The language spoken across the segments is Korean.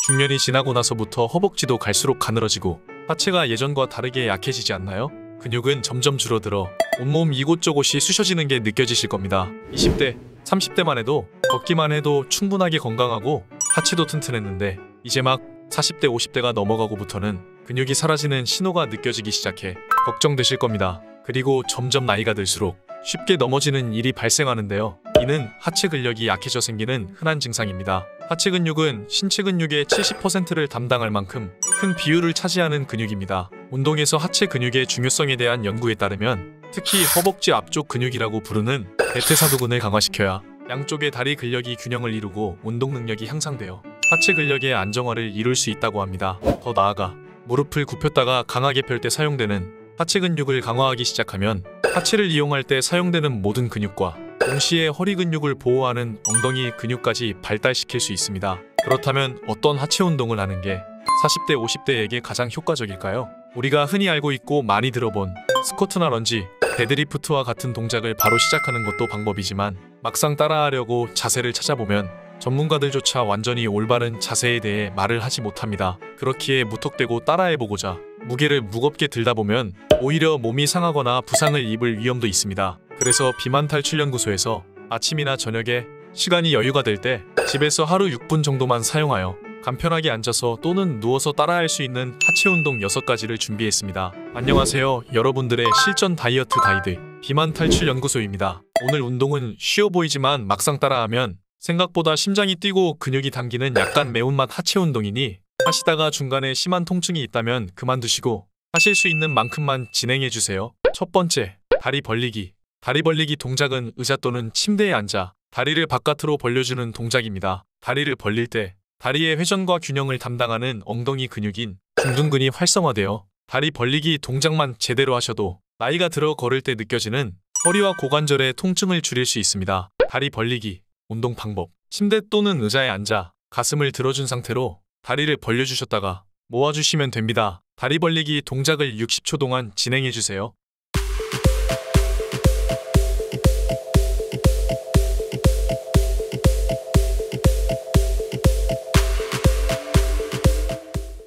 중년이 지나고 나서부터 허벅지도 갈수록 가늘어지고 하체가 예전과 다르게 약해지지 않나요? 근육은 점점 줄어들어 온몸 이곳저곳이 쑤셔지는 게 느껴지실 겁니다. 20대, 30대만 해도 걷기만 해도 충분하게 건강하고 하체도 튼튼했는데 이제 막 40대, 50대가 넘어가고부터는 근육이 사라지는 신호가 느껴지기 시작해 걱정되실 겁니다. 그리고 점점 나이가 들수록 쉽게 넘어지는 일이 발생하는데요. 이는 하체 근력이 약해져 생기는 흔한 증상입니다. 하체 근육은 신체 근육의 70%를 담당할 만큼 큰 비율을 차지하는 근육입니다. 운동에서 하체 근육의 중요성에 대한 연구에 따르면 특히 허벅지 앞쪽 근육이라고 부르는 대퇴사두근을 강화시켜야 양쪽의 다리 근력이 균형을 이루고 운동 능력이 향상되어 하체 근력의 안정화를 이룰 수 있다고 합니다. 더 나아가 무릎을 굽혔다가 강하게 펼 때 사용되는 하체 근육을 강화하기 시작하면 하체를 이용할 때 사용되는 모든 근육과 동시에 허리 근육을 보호하는 엉덩이 근육까지 발달시킬 수 있습니다. 그렇다면 어떤 하체 운동을 하는 게 40대, 50대에게 가장 효과적일까요? 우리가 흔히 알고 있고 많이 들어본 스쿼트나 런지, 데드리프트와 같은 동작을 바로 시작하는 것도 방법이지만 막상 따라하려고 자세를 찾아보면 전문가들조차 완전히 올바른 자세에 대해 말을 하지 못합니다. 그렇기에 무턱대고 따라해보고자 무게를 무겁게 들다 보면 오히려 몸이 상하거나 부상을 입을 위험도 있습니다. 그래서 비만탈출연구소에서 아침이나 저녁에 시간이 여유가 될 때 집에서 하루 6분 정도만 사용하여 간편하게 앉아서 또는 누워서 따라할 수 있는 하체 운동 6가지를 준비했습니다. 안녕하세요. 여러분들의 실전 다이어트 가이드 비만탈출연구소입니다. 오늘 운동은 쉬워 보이지만 막상 따라하면 생각보다 심장이 뛰고 근육이 당기는 약간 매운맛 하체 운동이니 하시다가 중간에 심한 통증이 있다면 그만두시고 하실 수 있는 만큼만 진행해주세요. 첫 번째, 다리 벌리기. 다리 벌리기 동작은 의자 또는 침대에 앉아 다리를 바깥으로 벌려주는 동작입니다. 다리를 벌릴 때 다리의 회전과 균형을 담당하는 엉덩이 근육인 중둔근이 활성화되어 다리 벌리기 동작만 제대로 하셔도 나이가 들어 걸을 때 느껴지는 허리와 고관절의 통증을 줄일 수 있습니다. 다리 벌리기 운동 방법. 침대 또는 의자에 앉아 가슴을 들어준 상태로 다리를 벌려주셨다가 모아주시면 됩니다. 다리 벌리기 동작을 60초 동안 진행해주세요.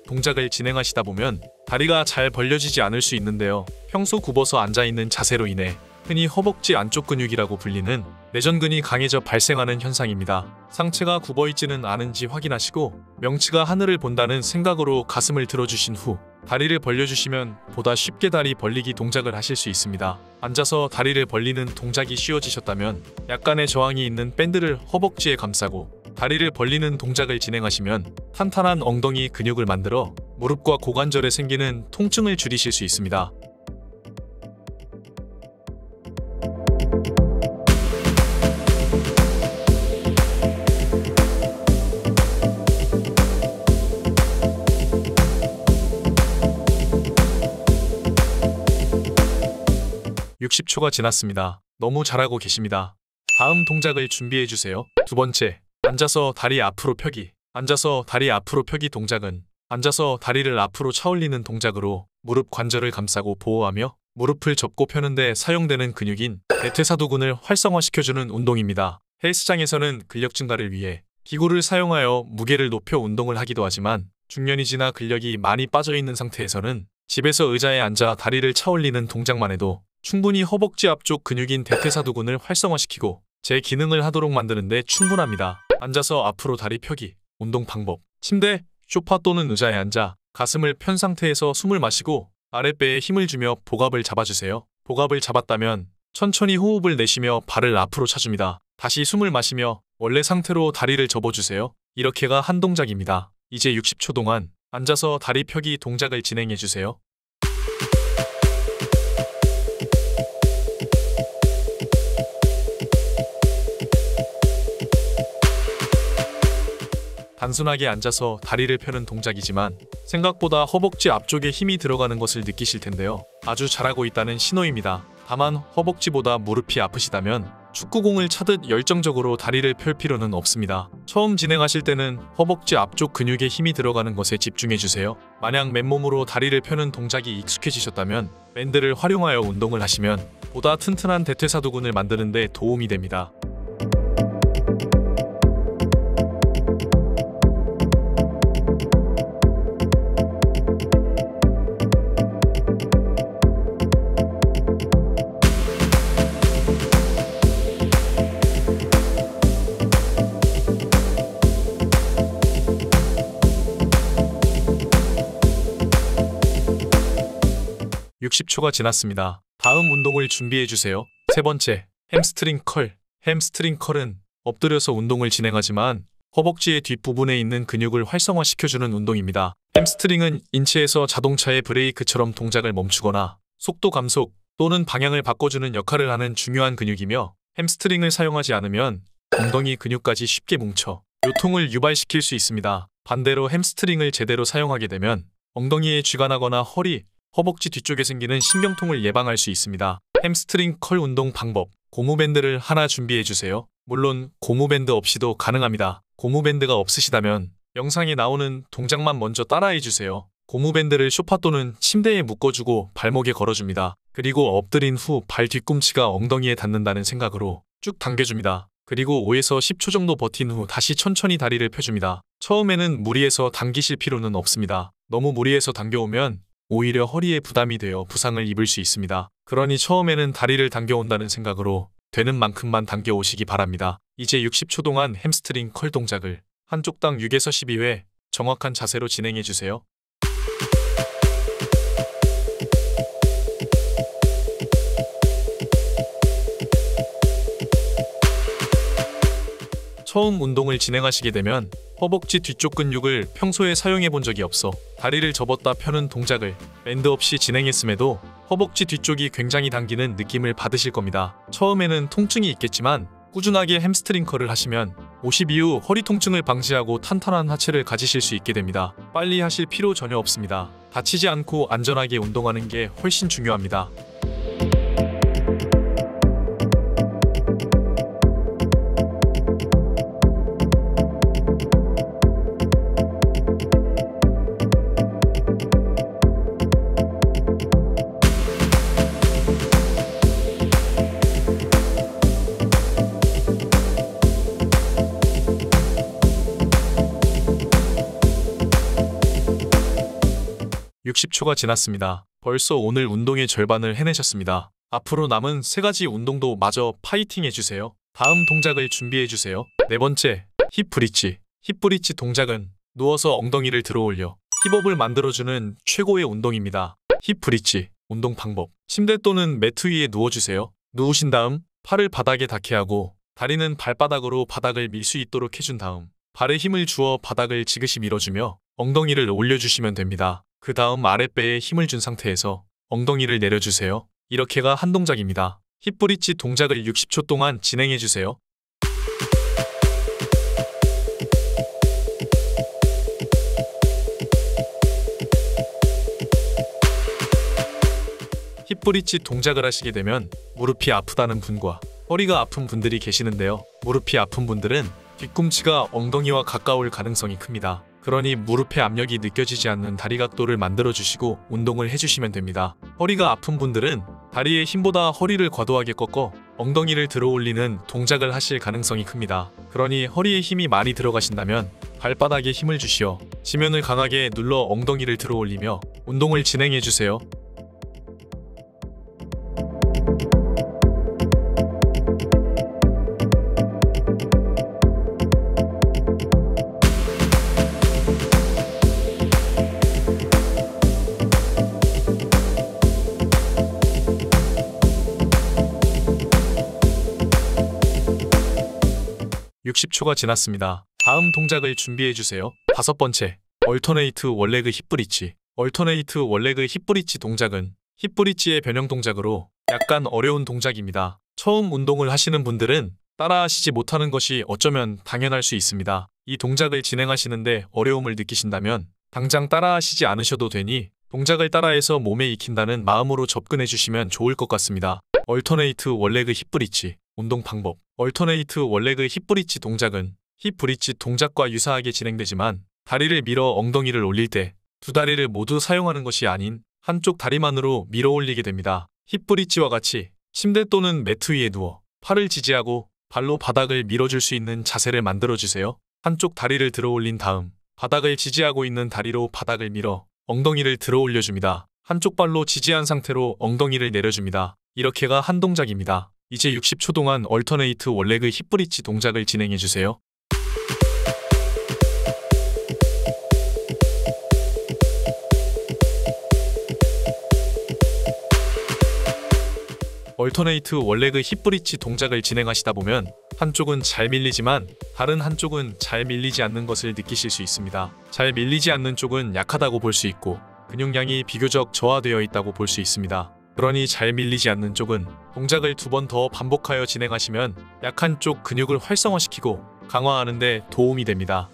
동작을 진행하시다 보면 다리가 잘 벌려지지 않을 수 있는데요. 평소 굽어서 앉아있는 자세로 인해 흔히 허벅지 안쪽 근육이라고 불리는 내전근이 강해져 발생하는 현상입니다. 상체가 굽어있지는 않은지 확인하시고 명치가 하늘을 본다는 생각으로 가슴을 들어주신 후 다리를 벌려주시면 보다 쉽게 다리 벌리기 동작을 하실 수 있습니다. 앉아서 다리를 벌리는 동작이 쉬워지셨다면 약간의 저항이 있는 밴드를 허벅지에 감싸고 다리를 벌리는 동작을 진행하시면 탄탄한 엉덩이 근육을 만들어 무릎과 고관절에 생기는 통증을 줄이실 수 있습니다. (60초가) 지났습니다. 너무 잘하고 계십니다. 다음 동작을 준비해주세요. 두 번째, 앉아서 다리 앞으로 펴기. 앉아서 다리 앞으로 펴기 동작은 앉아서 다리를 앞으로 차올리는 동작으로 무릎 관절을 감싸고 보호하며 무릎을 접고 펴는 데 사용되는 근육인 대퇴사두근을 활성화시켜주는 운동입니다. 헬스장에서는 근력 증가를 위해 기구를 사용하여 무게를 높여 운동을 하기도 하지만 중년이 지나 근력이 많이 빠져있는 상태에서는 집에서 의자에 앉아 다리를 차올리는 동작만 해도 충분히 허벅지 앞쪽 근육인 대퇴사두근을 활성화시키고 제 기능을 하도록 만드는 데 충분합니다. 앉아서 앞으로 다리 펴기. 운동 방법. 침대, 소파 또는 의자에 앉아 가슴을 편 상태에서 숨을 마시고 아랫배에 힘을 주며 복압을 잡아주세요. 복압을 잡았다면 천천히 호흡을 내쉬며 발을 앞으로 차줍니다. 다시 숨을 마시며 원래 상태로 다리를 접어주세요. 이렇게가 한 동작입니다. 이제 60초 동안 앉아서 다리 펴기 동작을 진행해주세요. 단순하게 앉아서 다리를 펴는 동작이지만 생각보다 허벅지 앞쪽에 힘이 들어가는 것을 느끼실 텐데요. 아주 잘하고 있다는 신호입니다. 다만 허벅지보다 무릎이 아프시다면 축구공을 차듯 열정적으로 다리를 펼 필요는 없습니다. 처음 진행하실 때는 허벅지 앞쪽 근육에 힘이 들어가는 것에 집중해주세요. 만약 맨몸으로 다리를 펴는 동작이 익숙해지셨다면 밴드를 활용하여 운동을 하시면 보다 튼튼한 대퇴사두근을 만드는 데 도움이 됩니다. 60초가 지났습니다. 다음 운동을 준비해주세요. 세 번째, 햄스트링 컬. 햄스트링 컬은 엎드려서 운동을 진행하지만 허벅지의 뒷부분에 있는 근육을 활성화시켜주는 운동입니다. 햄스트링은 인체에서 자동차의 브레이크처럼 동작을 멈추거나 속도 감속 또는 방향을 바꿔주는 역할을 하는 중요한 근육이며, 햄스트링을 사용하지 않으면 엉덩이 근육까지 쉽게 뭉쳐 요통을 유발시킬 수 있습니다. 반대로 햄스트링을 제대로 사용하게 되면 엉덩이에 쥐가 나거나 허리, 허벅지 뒤쪽에 생기는 신경통을 예방할 수 있습니다. 햄스트링 컬 운동 방법. 고무밴드를 하나 준비해주세요. 물론 고무밴드 없이도 가능합니다. 고무밴드가 없으시다면 영상에 나오는 동작만 먼저 따라해주세요. 고무밴드를 소파 또는 침대에 묶어주고 발목에 걸어줍니다. 그리고 엎드린 후 발 뒤꿈치가 엉덩이에 닿는다는 생각으로 쭉 당겨줍니다. 그리고 5에서 10초 정도 버틴 후 다시 천천히 다리를 펴줍니다. 처음에는 무리해서 당기실 필요는 없습니다. 너무 무리해서 당겨오면 오히려 허리에 부담이 되어 부상을 입을 수 있습니다. 그러니 처음에는 다리를 당겨온다는 생각으로 되는 만큼만 당겨오시기 바랍니다. 이제 60초 동안 햄스트링 컬 동작을 한쪽당 6에서 12회 정확한 자세로 진행해주세요. 처음 운동을 진행하시게 되면 허벅지 뒤쪽 근육을 평소에 사용해 본 적이 없어 다리를 접었다 펴는 동작을 밴드 없이 진행했음에도 허벅지 뒤쪽이 굉장히 당기는 느낌을 받으실 겁니다. 처음에는 통증이 있겠지만 꾸준하게 햄스트링 컬을 하시면 50 이후 허리 통증을 방지하고 탄탄한 하체를 가지실 수 있게 됩니다. 빨리 하실 필요 전혀 없습니다. 다치지 않고 안전하게 운동하는 게 훨씬 중요합니다. (60초가) 지났습니다. 벌써 오늘 운동의 절반을 해내셨습니다. 앞으로 남은 3가지 운동도 마저 파이팅 해주세요. 다음 동작을 준비해주세요. 네 번째, 힙 브릿지. 힙 브릿지 동작은 누워서 엉덩이를 들어 올려 힙업을 만들어주는 최고의 운동입니다. 힙 브릿지 운동 방법. 침대 또는 매트 위에 누워주세요. 누우신 다음 팔을 바닥에 닿게 하고 다리는 발바닥으로 바닥을 밀 수 있도록 해준 다음 발에 힘을 주어 바닥을 지그시 밀어주며 엉덩이를 올려주시면 됩니다. 그 다음 아랫배에 힘을 준 상태에서 엉덩이를 내려주세요. 이렇게가 한 동작입니다. 힙 브릿지 동작을 60초 동안 진행해주세요. 힙 브릿지 동작을 하시게 되면 무릎이 아프다는 분과 허리가 아픈 분들이 계시는데요. 무릎이 아픈 분들은 뒤꿈치가 엉덩이와 가까울 가능성이 큽니다. 그러니 무릎의 압력이 느껴지지 않는 다리 각도를 만들어주시고 운동을 해주시면 됩니다. 허리가 아픈 분들은 다리의 힘보다 허리를 과도하게 꺾어 엉덩이를 들어 올리는 동작을 하실 가능성이 큽니다. 그러니 허리에 힘이 많이 들어가신다면 발바닥에 힘을 주시어 지면을 강하게 눌러 엉덩이를 들어 올리며 운동을 진행해주세요. (60초가) 지났습니다. 다음 동작을 준비해주세요. 다섯 번째, 얼터네이트 원레그 힙 브릿지. 얼터네이트 원레그 힙 브릿지 동작은 힙 브릿지의 변형 동작으로 약간 어려운 동작입니다. 처음 운동을 하시는 분들은 따라하시지 못하는 것이 어쩌면 당연할 수 있습니다. 이 동작을 진행하시는데 어려움을 느끼신다면 당장 따라하시지 않으셔도 되니 동작을 따라해서 몸에 익힌다는 마음으로 접근해 주시면 좋을 것 같습니다. 얼터네이트 원레그 힙 브릿지 운동 방법. 얼터네이트 원레그 힙 브릿지 동작은 힙 브릿지 동작과 유사하게 진행되지만 다리를 밀어 엉덩이를 올릴 때 두 다리를 모두 사용하는 것이 아닌 한쪽 다리만으로 밀어 올리게 됩니다. 힙 브릿지와 같이 침대 또는 매트 위에 누워 팔을 지지하고 발로 바닥을 밀어줄 수 있는 자세를 만들어주세요. 한쪽 다리를 들어 올린 다음 바닥을 지지하고 있는 다리로 바닥을 밀어 엉덩이를 들어 올려줍니다. 한쪽 발로 지지한 상태로 엉덩이를 내려줍니다. 이렇게가 한 동작입니다. 이제 60초 동안 얼터네이트 원레그 힙 브릿지 동작을 진행해주세요. 얼터네이트 원레그 힙브리치 동작을 진행하시다 보면 한쪽은 잘 밀리지만 다른 한쪽은 잘 밀리지 않는 것을 느끼실 수 있습니다. 잘 밀리지 않는 쪽은 약하다고 볼 수 있고 근육량이 비교적 저하되어 있다고 볼 수 있습니다. 그러니 잘 밀리지 않는 쪽은 동작을 2번 더 반복하여 진행하시면 약한 쪽 근육을 활성화시키고 강화하는 데 도움이 됩니다.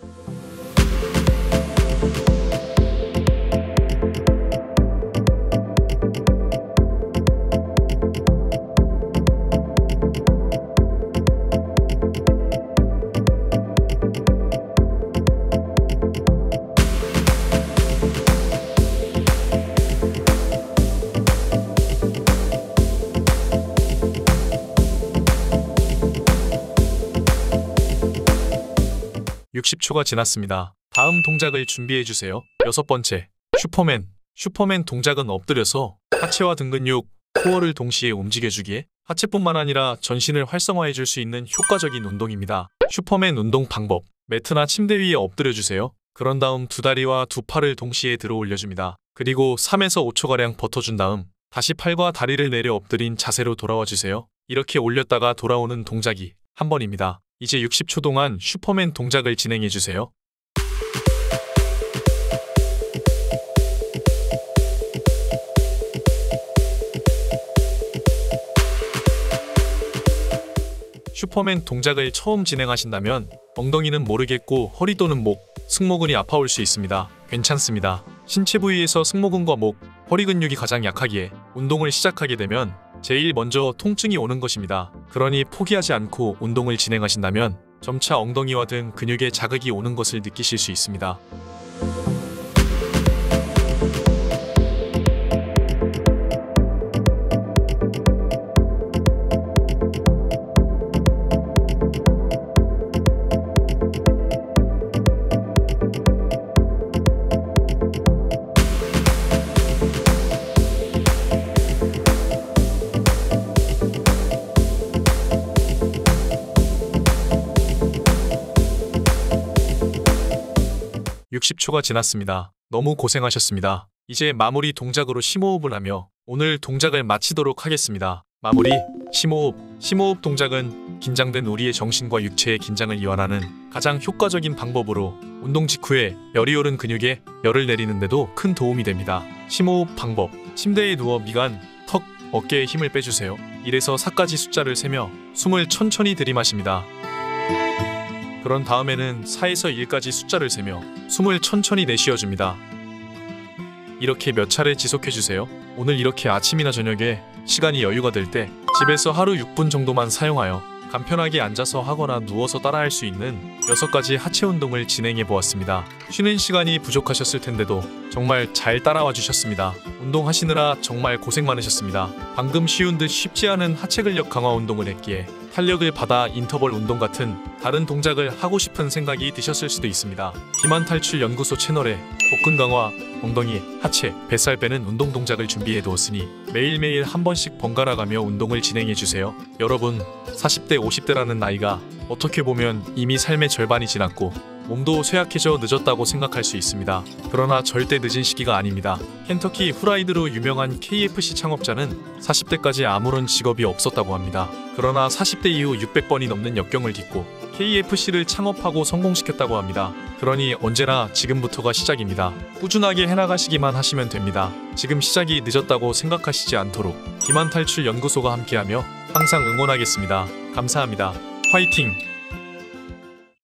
(60초가) 지났습니다. 다음 동작을 준비해주세요. 6번째, 슈퍼맨. 슈퍼맨 동작은 엎드려서 하체와 등 근육, 코어를 동시에 움직여주기에 하체뿐만 아니라 전신을 활성화해줄 수 있는 효과적인 운동입니다. 슈퍼맨 운동 방법. 매트나 침대 위에 엎드려주세요. 그런 다음 2다리와 2팔을 동시에 들어 올려줍니다. 그리고 3에서 5초가량 버텨준 다음 다시 팔과 다리를 내려 엎드린 자세로 돌아와주세요. 이렇게 올렸다가 돌아오는 동작이 한 번입니다. 이제 60초 동안 슈퍼맨 동작을 진행해주세요. 슈퍼맨 동작을 처음 진행하신다면 엉덩이는 모르겠고 허리 또는 목, 승모근이 아파올 수 있습니다. 괜찮습니다. 신체 부위에서 승모근과 목, 허리 근육이 가장 약하기에 운동을 시작하게 되면 제일 먼저 통증이 오는 것입니다. 그러니 포기하지 않고 운동을 진행하신다면 점차 엉덩이와 등 근육에 자극이 오는 것을 느끼실 수 있습니다. (60초가) 지났습니다. 너무 고생하셨습니다. 이제 마무리 동작으로 심호흡을 하며 오늘 동작을 마치도록 하겠습니다. 마무리, 심호흡. 심호흡 동작은 긴장된 우리의 정신과 육체의 긴장을 이완하는 가장 효과적인 방법으로 운동 직후에 열이 오른 근육에 열을 내리는데도 큰 도움이 됩니다. 심호흡 방법. 침대에 누워 미간, 턱, 어깨에 힘을 빼주세요. 1에서 4까지 숫자를 세며 숨을 천천히 들이마십니다. 그런 다음에는 4에서 1까지 숫자를 세며 숨을 천천히 내쉬어줍니다. 이렇게 몇 차례 지속해주세요. 오늘 이렇게 아침이나 저녁에 시간이 여유가 될 때 집에서 하루 6분 정도만 사용하여 간편하게 앉아서 하거나 누워서 따라할 수 있는 6가지 하체 운동을 진행해 보았습니다. 쉬는 시간이 부족하셨을 텐데도 정말 잘 따라와 주셨습니다. 운동하시느라 정말 고생 많으셨습니다. 방금 쉬운 듯 쉽지 않은 하체 근력 강화 운동을 했기에 탄력을 받아 인터벌 운동 같은 다른 동작을 하고 싶은 생각이 드셨을 수도 있습니다. 비만 탈출 연구소 채널에 복근 강화, 엉덩이, 하체, 뱃살 빼는 운동 동작을 준비해 두었으니 매일매일 한 번씩 번갈아 가며 운동을 진행해 주세요. 여러분, 40대, 50대라는 나이가 어떻게 보면 이미 삶의 절반이 지났고 몸도 쇠약해져 늦었다고 생각할 수 있습니다. 그러나 절대 늦은 시기가 아닙니다. 켄터키 후라이드로 유명한 KFC 창업자는 40대까지 아무런 직업이 없었다고 합니다. 그러나 40대 이후 600번이 넘는 역경을 딛고 KFC를 창업하고 성공시켰다고 합니다. 그러니 언제나 지금부터가 시작입니다. 꾸준하게 해나가시기만 하시면 됩니다. 지금 시작이 늦었다고 생각하시지 않도록 비만 탈출 연구소가 함께하며 항상 응원하겠습니다. 감사합니다. 화이팅!